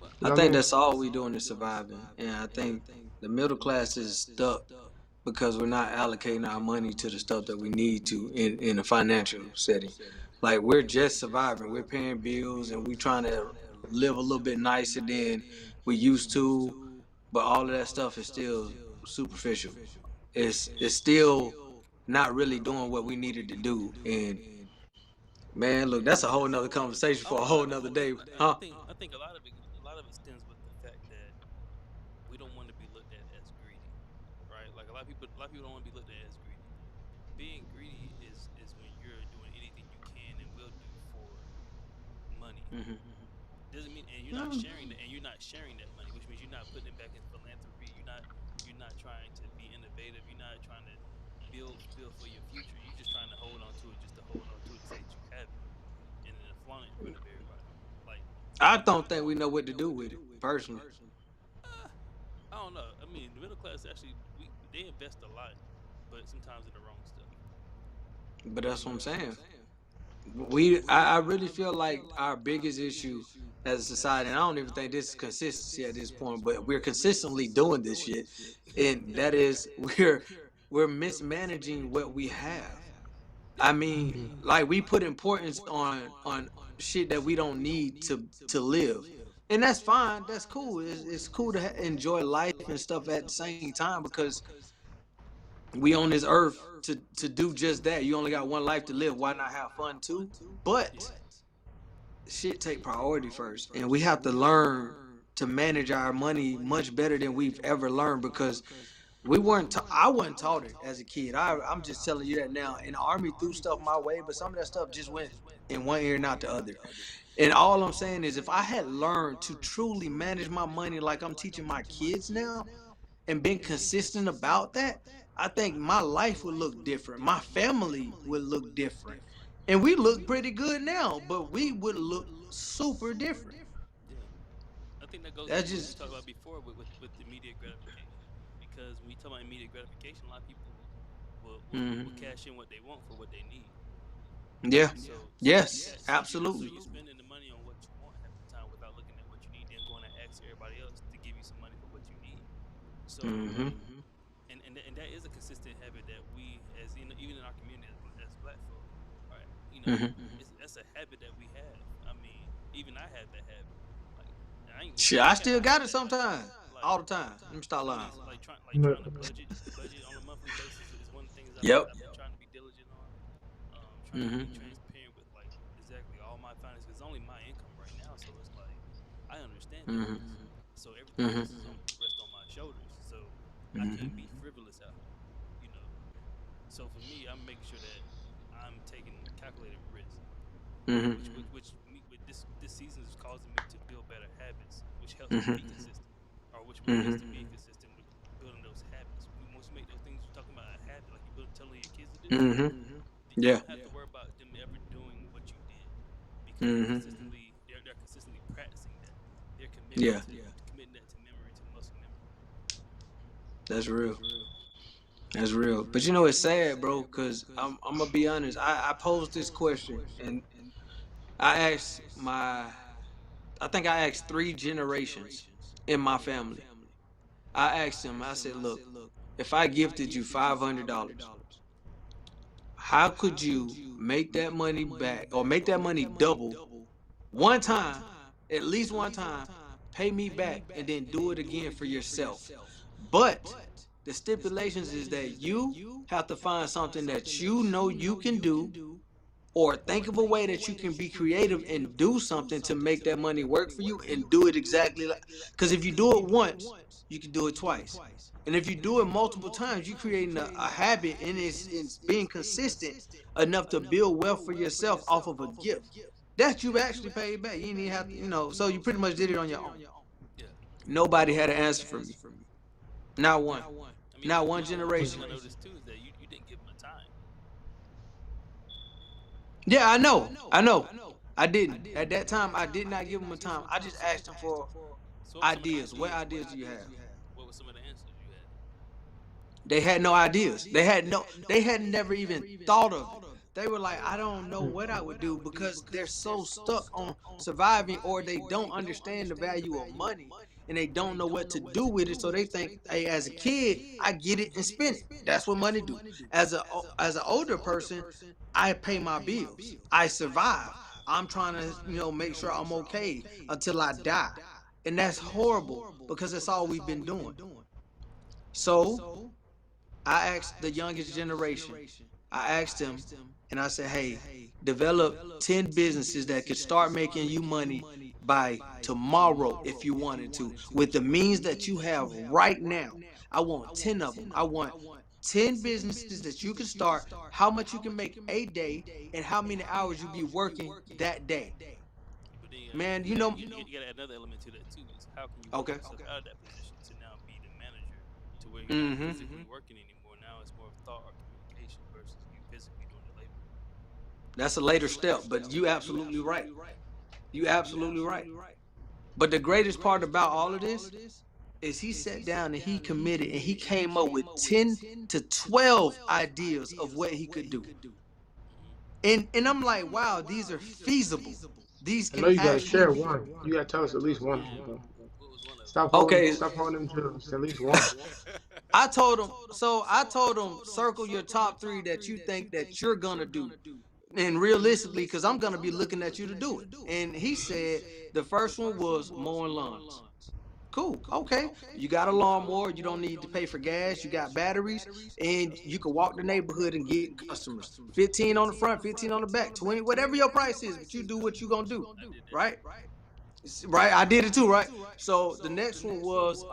Well, You I know what I think mean? that's all we doing is surviving, and I think the middle class is stuck because we're not allocating our money to the stuff that we need to in a financial setting. Like we're just surviving. We're paying bills and we trying to live a little bit nicer than we used to, but all of that stuff is still superficial. It's still not really doing what we needed to do. And man, look, that's a whole nother conversation for oh a no, whole no. nother Well, day, I huh? think a lot of it stems with the fact that we don't want to be looked at as greedy, right? Like a lot of people don't want to be looked at as greedy. Being greedy is when you're doing anything you can and will do for money. Hmm. Doesn't mean and you're not sharing that money, which means you're not putting it back in philanthropy. You're not trying to be innovative. You're not trying to build for your future. You're just trying to hold on to it just to hold on to it to say that you have it and then flaunt it in front of everybody. Like I don't think we know what to do with it, personally. uh, I don't know. I mean, the middle class actually they invest a lot, but sometimes in the wrong stuff. But that's what I'm saying. I really feel like our biggest issue as a society, and I don't even think this is consistency at this point, but we're consistently doing this shit, and that is we're mismanaging what we have. I mean, Hmm. like we put importance on shit that we don't need to live, and that's fine. That's cool. It's cool to enjoy life and stuff at the same time because we on this earth to do just that. You only got one life to live. Why not have fun too? But Yeah. shit take priority first, and we have to learn to manage our money much better than we've ever learned because I wasn't taught it as a kid. I'm just telling you that now. In the army, threw stuff my way, but some of that stuff just went in one ear, not the other. And all I'm saying is, if I had learned to truly manage my money like I'm teaching my kids now, and been consistent about that, I think my life would look different. My family would look different. And we look pretty good now, but we would look super different. Yeah. I think that goes That's into what we just talked about before with immediate gratification. Because when you talk about immediate gratification, a lot of people will mhm. cash in what they want for what they need. Yeah. So you Yes, you absolutely. spending the money on what you want half the time without looking at what you need, then going to ask everybody else to give you some money for what you need. So Mhm. and that is a consistent habit that we as even in our community as black folk, right? You know, Mhm. that's a habit that we have. I mean, even I have that habit. Like I ain't gonna Shit, cap. I I got still I have got it that habit. sometimes. Like All the time. Let me stop I mean, lying. it's trying to No. budget on a monthly basis is one of the things Yep. I've been trying to be diligent on. Trying to be Mhm. transparent with like exactly all my finances because it's only my income right now, so it's like I understand that Mhm. piece. So everything Mhm. else is on rest on my shoulders. So I can't Mhm. be frivolous out here, you know. So for me, I'm making sure that I'm taking calculated risk. Mm-hmm. With this season is causing me to build better habits, which helps me to be Mm-hmm. consistent, or which Mm-hmm. relates to being consistent with building those habits. Once you make those things you're talking about a habit, like you telling your kids to do, Mm-hmm. then you Yeah. don't have to worry about them ever doing what you did because Mm-hmm. they're consistently practicing that. They're Yeah. committing that to memory, to muscle memory. That's real. That's real. But you know, it's sad, bro, because I'm gonna be honest. I posed this question and I asked I think I asked 3 generations in my family. I asked them, I said, look, if I gifted you $500, how could you make that money back or make that money double one time, at least one time, pay me back, and then do it again for yourself? But the stipulations is that you have to find something that you know you can do, or think of a way that you can be creative and do something to make that money work for you and do it exactly like, because if you do it once, you can do it twice. And if you do it multiple times, you're creating a habit, and it's being consistent enough to build wealth for yourself off of a gift that you've actually paid back. You didn't even have to, so you pretty much did it on your own. Yeah. Nobody had an answer for me. Not one. I mean, Not one one thing generation. I noticed too is that you didn't give them a time. Yeah, I know. I know. I didn't. At that time, I did not give them a time. I just asked them for So what were some of the ideas. answers? What ideas do you have? What were some of the answers you had? They had no ideas. They had never even thought of it. They were like, I don't know what I would do, because they're so stuck on surviving, or they don't understand the value of money and they don't know what to do with it. So they think, hey, as a kid, I get it and spend it. That's what money do. As an older person, I pay my bills. I survive. I'm trying to, make sure I'm okay until I die. And that's horrible because that's all we've been doing. So I asked the youngest generation, I asked them, and I said, hey, develop 10 businesses that could start making you money by tomorrow if you wanted to, with the means that you have right now. I want 10 of them. I want 10 businesses that you can start, how much you can make a day, and how many hours you be working that day. But then Man, you got to add another element to that too. Is how can you work okay. yourself out of that position to now be the manager, to where you're not Mm-hmm. physically working anymore. Now it's more of thought or communication versus you physically doing the labor. That's a later step, but you absolutely right. You absolutely right. But the greatest part about all of this is he sat down and he committed and he came up with 10 to 12 ideas of what he could do. And I'm like, wow, these are feasible. These I can know you gotta actually share be. one. You gotta tell us at least one of them, Yeah. though. What was one of them? Okay, Stop holding them gems. At least one. I told him, circle your top 3 that you think that you're gonna do. And realistically, because I'm gonna be looking at you to do it. And he said the first one was mowing lawns. Cool. Okay. You got a lawnmower. You don't need to pay for gas. You got batteries, and you can walk the neighborhood and get customers. 15 on the front, 15 on the back, 20, whatever your price is. But you do what you gonna do, I did that right? too. Right. I did it too, right? So the next one was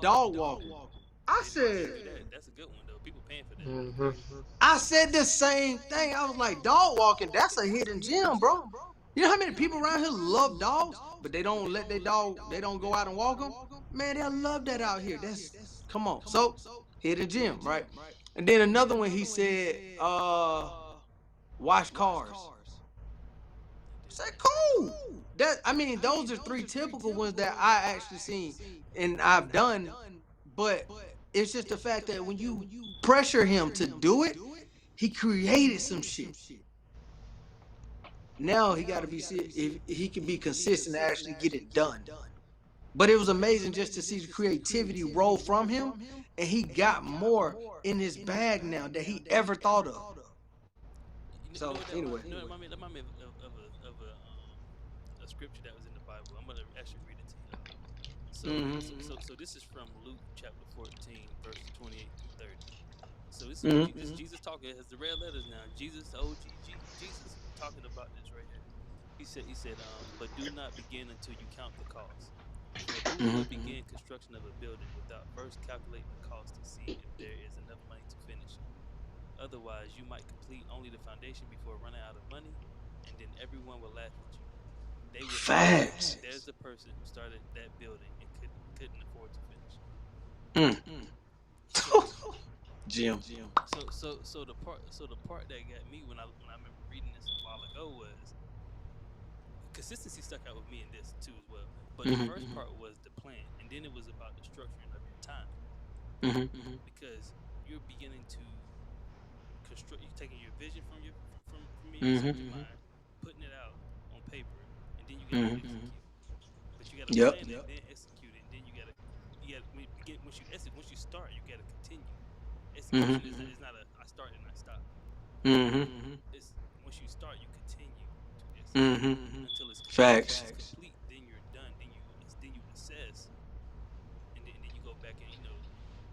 dog walking. I Hey, said, that's a good one though. People paying for that. Hmm. I said the same thing. I was like, dog walking, that's a hidden gem, bro. You know how many people around here love dogs, but they don't let their dog, they don't go out and walk them? Man, they'll love that out here. Come on. So, hidden gem, right? And then another one, he said, wash cars. I said, cool. Those are 3 typical ones that I actually seen and I've done, but it's just the fact that when you pressure him to do it, he created some shit. Now he got to be, if he can be consistent to actually get it done. But it was amazing just to see the creativity roll from him, and he got more in his bag now that he ever thought of. You know So what anyway, that remind me of a scripture that was in the Bible. I'm gonna actually read it to you. So this is from Luke chapter 14, verses 28 through 30. So this is Jesus talking. It has the red letters now. Jesus, OG, Jesus talking about this right here. He said, but do not begin until you count the cost. For who will begin construction of a building without first calculating the cost to see if there is enough money to finish it? Otherwise, you might complete only the foundation before running out of money, and then everyone will laugh at you. They will say, Facts. "There's the person who started that building and couldn't afford to finish." Mm. So Jim. the part that got me when I remember reading this a while ago was consistency stuck out with me in this too as well. But the first part was the plan, and then it was about the structuring of your time Mm-hmm. because you're beginning to construct. You're taking your vision from inside your Mm-hmm. mind, putting it out on paper, and then you got to Mm-hmm. execute. But you got to Yep. plan it, then execute it, and then you got when you begin once you start, you got to continue. Execution Mm-hmm. is not a I start and I stop. Mm-hmm. It's once you start, you continue to execute Mm-hmm. until it's complete. Once Facts. it's complete, then you're done. Then you assess, and then you go back and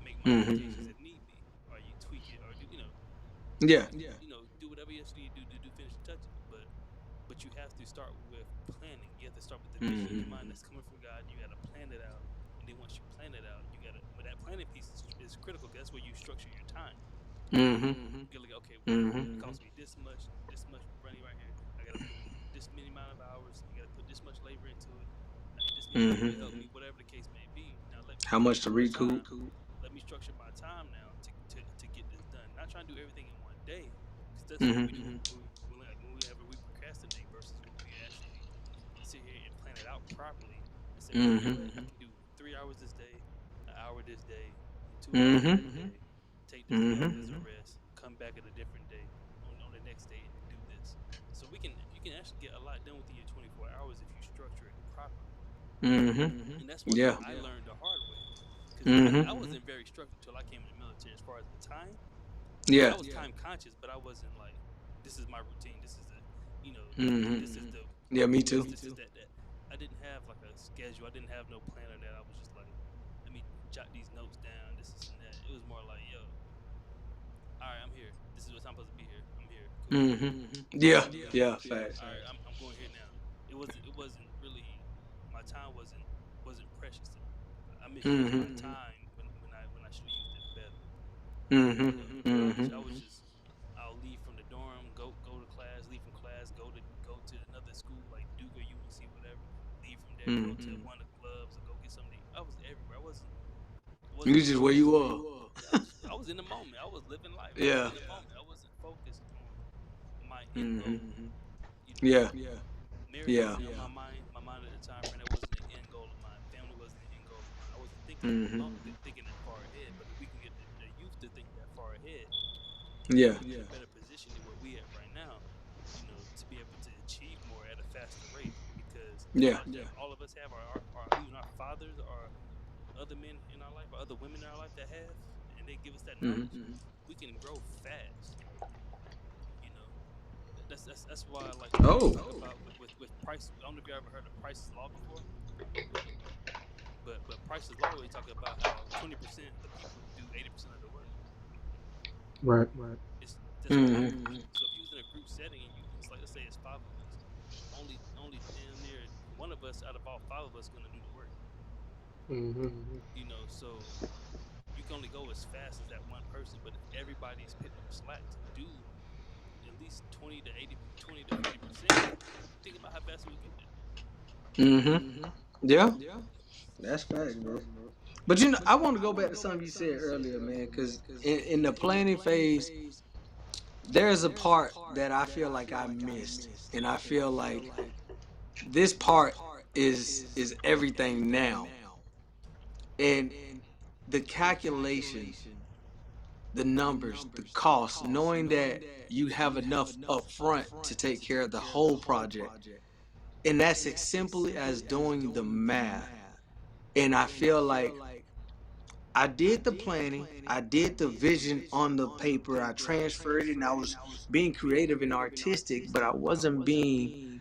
make modifications Mm-hmm. if need be, or you tweak it, or do Yeah. do whatever else you need to do to finish the touches. But you have to start with planning. You have to start with the vision in your mind Mm-hmm. that's coming from God. You got to plan it out, and then once you plan it out, you got to. But that planning piece is critical because that's where you structure your time. Mm-hmm. You're like, okay, well, it Mm-hmm. costs me this much running right here. I got to put this many amount of hours. I got to put this much labor into it. I need this many people to help Mm-hmm. me, whatever the case may be. Now let me How much to structure my recoup? time. Let me structure my time now to get this done. Not trying to do everything in one day, because that's what we do Mm-hmm. when we procrastinate versus when we actually sit here and plan it out properly and say, okay, you know what, I Mm-hmm. can do 3 hours this day, an hour this day, and 2 hours the other Mm-hmm. day. Take this day off as a Mm-hmm. rest. Come back at a different day on the next day and do this. So you can actually get a lot done within your 24 hours if you structure it properly. Mm-hmm. And that's one thing Yeah. I learned the hard way. Because I Mm-hmm. wasn't very structured until I came in the military as far as the time. Like I Yeah. was time conscious, but I wasn't like, this is my routine. This is the, this is Mm-hmm. the Yeah, me this, too. this is that. I didn't have like a schedule. I didn't have no planner that I was just like, let me jot these notes down. This and that. It was more like, yo, all right, I'm here. This is what time I'm supposed to be here. I'm here. Cool. Mm-hmm. Yeah. You know, Yeah. Facts. all right, I'm going here now. It wasn't really my time wasn't precious to me. I misused my Mm-hmm. time when I should have used it better. Mm-hmm. I Mm-hmm. was just I'll leave from the dorm, go to class, leave from class, go to another school like Duke or UNC, whatever. Leave from there, go to Mm-hmm. one of the clubs or go get something. I was everywhere. I You wasn't just where you focused. are. Yeah, I was in the moment. I was living life. I was Yeah. in the moment. I wasn't focused on my end Mm-hmm. goal. You know, Yeah. marriage Yeah. wasn't on my mind. My mind at the time frame, that wasn't the end goal of mine. Family wasn't the end goal of mine. I wasn't Mm-hmm. thinking that far ahead. But if we can get the youth to think that far ahead, Yeah. we'll be in a better position than where we at right now. To be able to achieve more at a faster rate. Because the Yeah. knowledge that all of us have, our even our fathers, or other men in our life, or other women in our life that have, and they give us that knowledge, Mm-hmm. we can grow fast. You know, that's why like when they Oh. talk about with price. I don't know if you ever heard of Price's Law before, but Price's Law, we talk about how 20% of the people do 80% of the work. Right. It's That's what Mm-hmm. happens. So if you was in a group setting and it's like, let's say it's five of us, only damn near one of us out of all five of us gonna do the work. Mm-hmm. So you can only go as fast as that one person. But if everybody's picking up slack to do at least 20 to 40%, think about how fast we'll get there. Mm-hmm. Yeah. That's facts, bro. But I want to go back to something you said earlier, man, because in the planning phase, there's a part that I feel like I missed, and I feel like this part is everything now, and the calculation, the numbers, the cost, knowing that you have enough upfront to take care of the whole project, and that's as simple as doing the math. And I feel like I did the planning, I did the vision on the paper, I transferred it, and I was being creative and artistic, but I wasn't being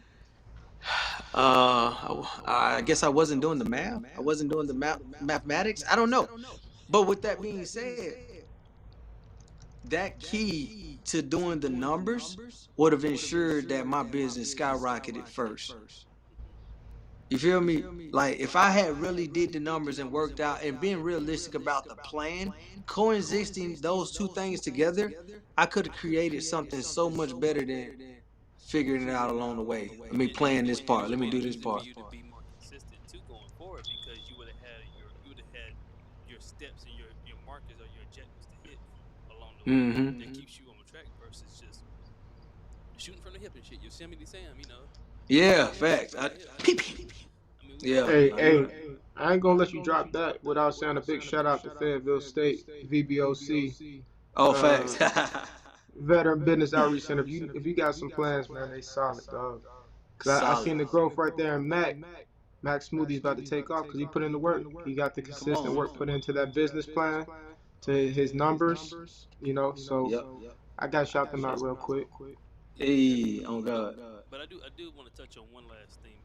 I guess I wasn't doing the math. I wasn't doing the mathematics. I don't know. But with that being said, that key to doing the numbers would have ensured that my business skyrocketed first. Hmm. You feel me? Like if I had really did the numbers and worked out and being realistic about the plan, coexisting those two things together, I could have created something so much better than figuring it out along the way. Let me plan this part. Let me do this For part. you to be more consistent too going forward, because you would have had your steps and your markers or your objectives to hit along the way that keeps you on track versus just shooting from the hip and shit. Yosemite Sam, Yeah, shoot facts. from the hip. I mean, we Yeah. all Hey, Nah, you hey, right. I ain't gonna let you drop that without saying a big shout out to Fayetteville State VBOC, Oh, uh, facts. Veteran Business Outreach Center. If you got some plans, man, they solid, dog. Cause I Solid. seen the growth right there in Mac. Mac Smoothie's about to take off because he put in the work. He got the Come consistent on. work put into that business plan, to his numbers, So Yep. I got to shout them out real quick. yeah, Hey, definitely. oh God. But I do want to touch on one last thing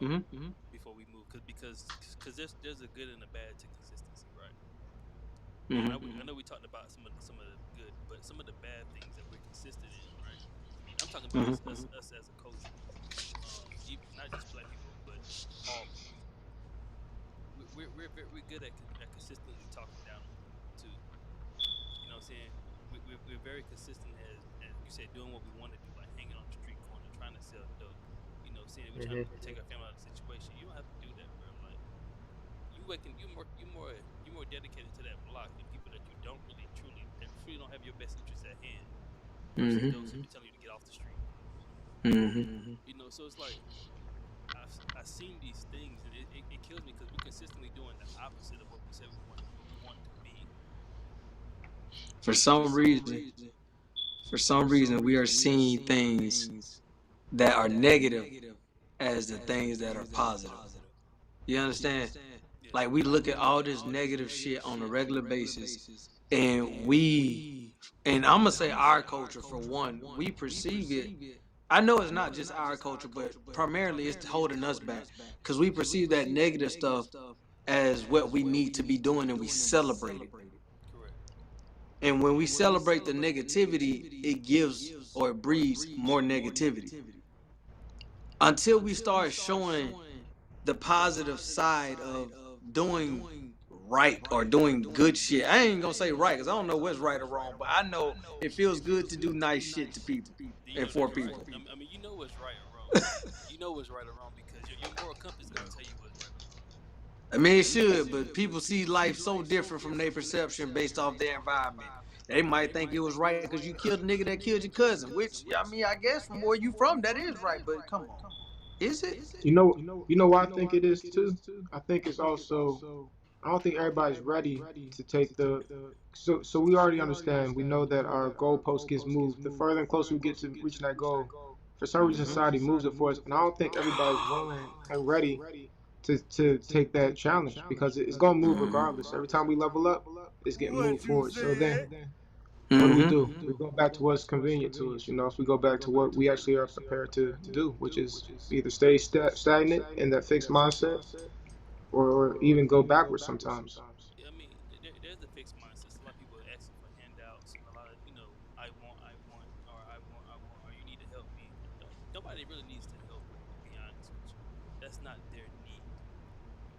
Mm-hmm. before we move, because there's a good and a bad to consistency, right? And I Mm-hmm. know we talked about some of the good, but some of the bad things that we're consistent in, right? I'm talking about us as a culture, not just black people, but all people. We're good at consistently talking down on people too. You know what I'm saying? We're very consistent as you said, doing what we want to do, like hanging on the street corner, trying to sell dope. You know, saying we're trying to Hmm. take our family out of the situation. You don't have to do that, bro. Like you more dedicated to that block than people that you don't really that truly don't have your best interests at hand versus those who be telling you to get off the street. Mm-hmm. You know, so it's like I've seen these things, and it kills me because we're consistently doing the opposite of what we said we want to be. For some reason, we are seeing things that are negative as the things that are positive. You understand? Yeah. Like we look at all this negative shit on a regular basis, and and I'm gonna say our culture for one, we perceive it. I know it's not just our culture, but primarily it's holding us back because we perceive that negative stuff as what we need to be doing, and we celebrate it. Correct. And when we celebrate the negativity, it gives or it breeds more negativity. Until we start showing the positive side of doing right or doing good shit. I ain't gonna say right because I don't know what's right or wrong, but I know it feels good to do nice shit to people Do you and know for that's right? people. I mean, you know what's right or wrong. You know what's right or wrong because your moral compass is gonna tell you what's right or wrong. I mean, it should, but people see life so different from their perception based off their environment. They might think it was right because you killed a nigga that killed your cousin, which, I mean, I guess from where you from, that is right, but come on. Is it? You know why I think it is too. I think it's also. I don't think everybody's ready to take the. So we already understand. We know that our goalpost gets moved. The further and closer we get to reaching that goal, for some reason society moves it for us, and I don't think everybody's willing and ready to take that challenge because it's gonna move regardless. Every time we level up, it's getting moved forward. So then what do? We go back to what's convenient to us. If we go back to what we actually are prepared to do, which is either stay stagnant in that fixed mindset, or even go backwards sometimes. I mean, there's the fixed mindsets. A lot of people are asking for handouts and a lot of, I want, or you need to help me. Nobody really needs to help you, to be honest with you. That's not their need.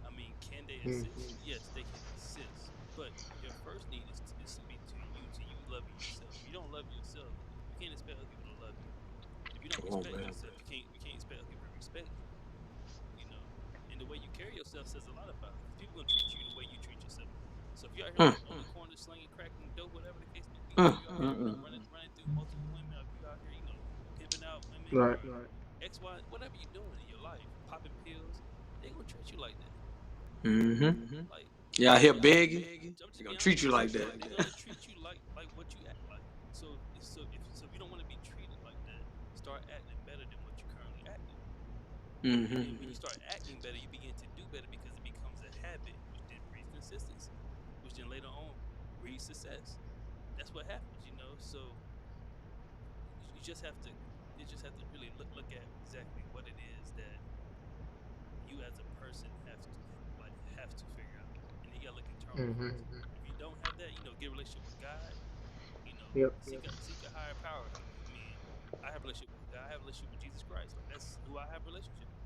I mean, can they Mm. assist? Yes, they can assist. But your first need is to be to you loving yourself. If you don't love yourself, you can't expect other people to love you. If you don't Come on, respect man. yourself, you can't expect other people to respect you. You know, and the way you carry yourself says a lot about it. Because people gonna treat you the way you treat yourself. So if you're out here on the corner slinging crack and dope, whatever the case may be, or you out here, running through multiple women, or if you out here, pimping out women, Right. or X, Y, whatever you're doing in your life, popping pills, they gonna treat you like that. Like, Yeah, I I'm here just begging. I'm just They're gonna being honest treat you with you. like that. They're gonna treat you like what you act like. So if you don't want to be treated like that, start acting better than what you're currently acting. And when you start acting better, you begin to do better because it becomes a habit, which then breeds consistency, which then later on breeds success. That's what happens. So you just have to really look at exactly what it is that you as a person have to figure out, and then you gotta look internal Hmm. first. If you don't have that, get a relationship with God. Yep. Seek a higher power. I mean, I have a relationship with God. I have a relationship with Jesus Christ. Like that's who I have a relationship with.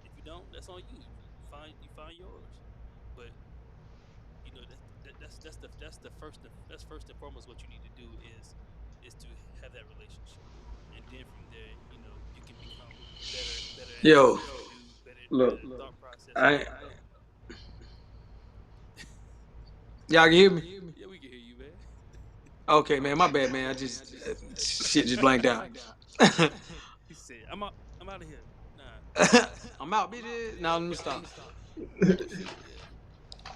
If you you don't, that's on you. You find yours. But you know that's first and foremost what you need to do is to have that relationship, and then from there, you know, you can become better at Yo, what you do, better look, at the thought process, and I all of that. y'all can hear me? Yeah, we can hear you, man. Okay, man, my bad, man. I just shit just blanked out. He said, I'm out of here. Nah. I'm out, bitch. Now let me stop. Oh shit, yeah.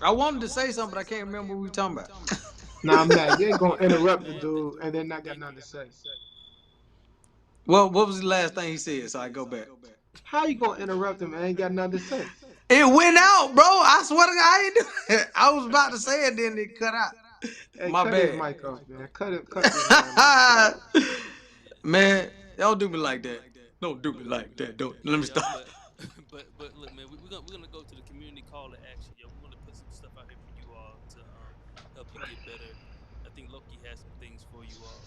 I wanted to say something, but I can't remember what we were talking about. Nah, man, you ain't I gonna mean, thank you, interrupt the man. dude and then not got Thank nothing you. to say. Well, what was the last thing he said? So I go back. How you gonna interrupt him and ain't got nothing to say? It went out, bro. I swear to God, I ain't do it. I was about to say it, then it cut out. Hey, My cut his bad. mic off, man. Cut this man off, dog. Man, don't do me like that. Don't do me like that. Don't. Let me Hey, stop. but but look, man, we're gonna go to the community call to action. Yo, we want to put some stuff out here for you all to help you get better. I think Loki has some things for you all.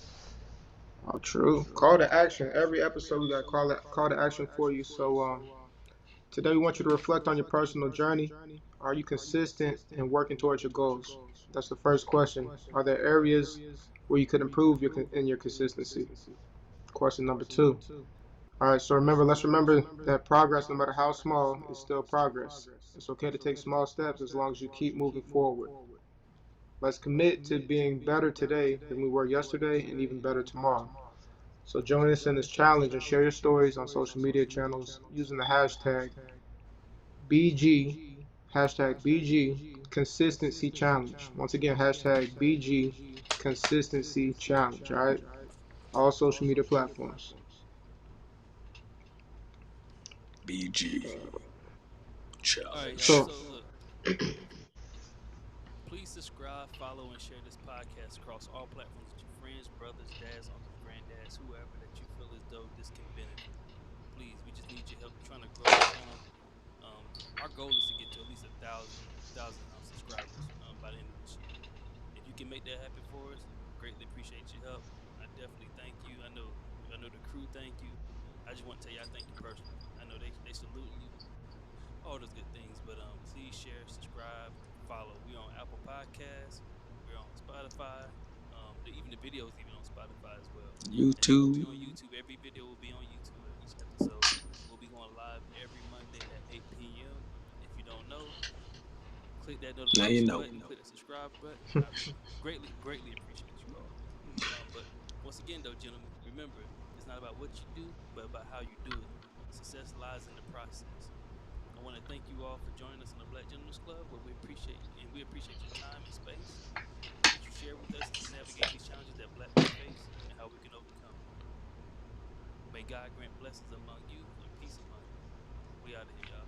Oh, true. Call to action. Every episode we got call to action for you. So today we want you to reflect on your personal journey. Are you consistent in working towards your goals? That's the first question. Are there areas where you could improve in your consistency? Question number two. All right, so let's remember that progress, no matter how small, is still progress. It's okay to take small steps as long as you keep moving forward. Let's commit to being better today than we were yesterday and even better tomorrow. So join us in this challenge and share your stories on social media channels using the BG, hashtag BG Consistency Challenge. Once again, hashtag BG Consistency Challenge, all right? All social media platforms. BG All right, y'all. challenge. So, So look, please subscribe, follow, and share this podcast across all platforms with your friends, brothers, dads, uncles, granddads, whoever that you feel as though this can benefit. Please, we just need your help. We're trying to grow the channel. Our goal is to get to at least 1,000 subscribers by the end of this year. If you can make that happen for us, greatly appreciate your help. I definitely thank you. I know the crew thank you. I just want to tell you I thank you personally. I know they saluting you, all those good things. But please share, subscribe, follow. We on Apple Podcasts. We're on Spotify. Even the videos even on Spotify as well. And we'll be YouTube. on YouTube. Every video will be on YouTube. Each episode. We'll be going live every Monday at 8 p.m. If you don't know, click that Now you notification know. button, click that subscribe button. I greatly appreciate you all. But once again, though, gentlemen, remember, it's not about what you do, but about how you do it. Success lies in the process. I want to thank you all for joining us in the Black Gentlemen's Club, where we appreciate your time and space that you share with us as we navigate these challenges that Black men face and how we can overcome them. May God grant blessings among you and peace among you. We out of here, y'all.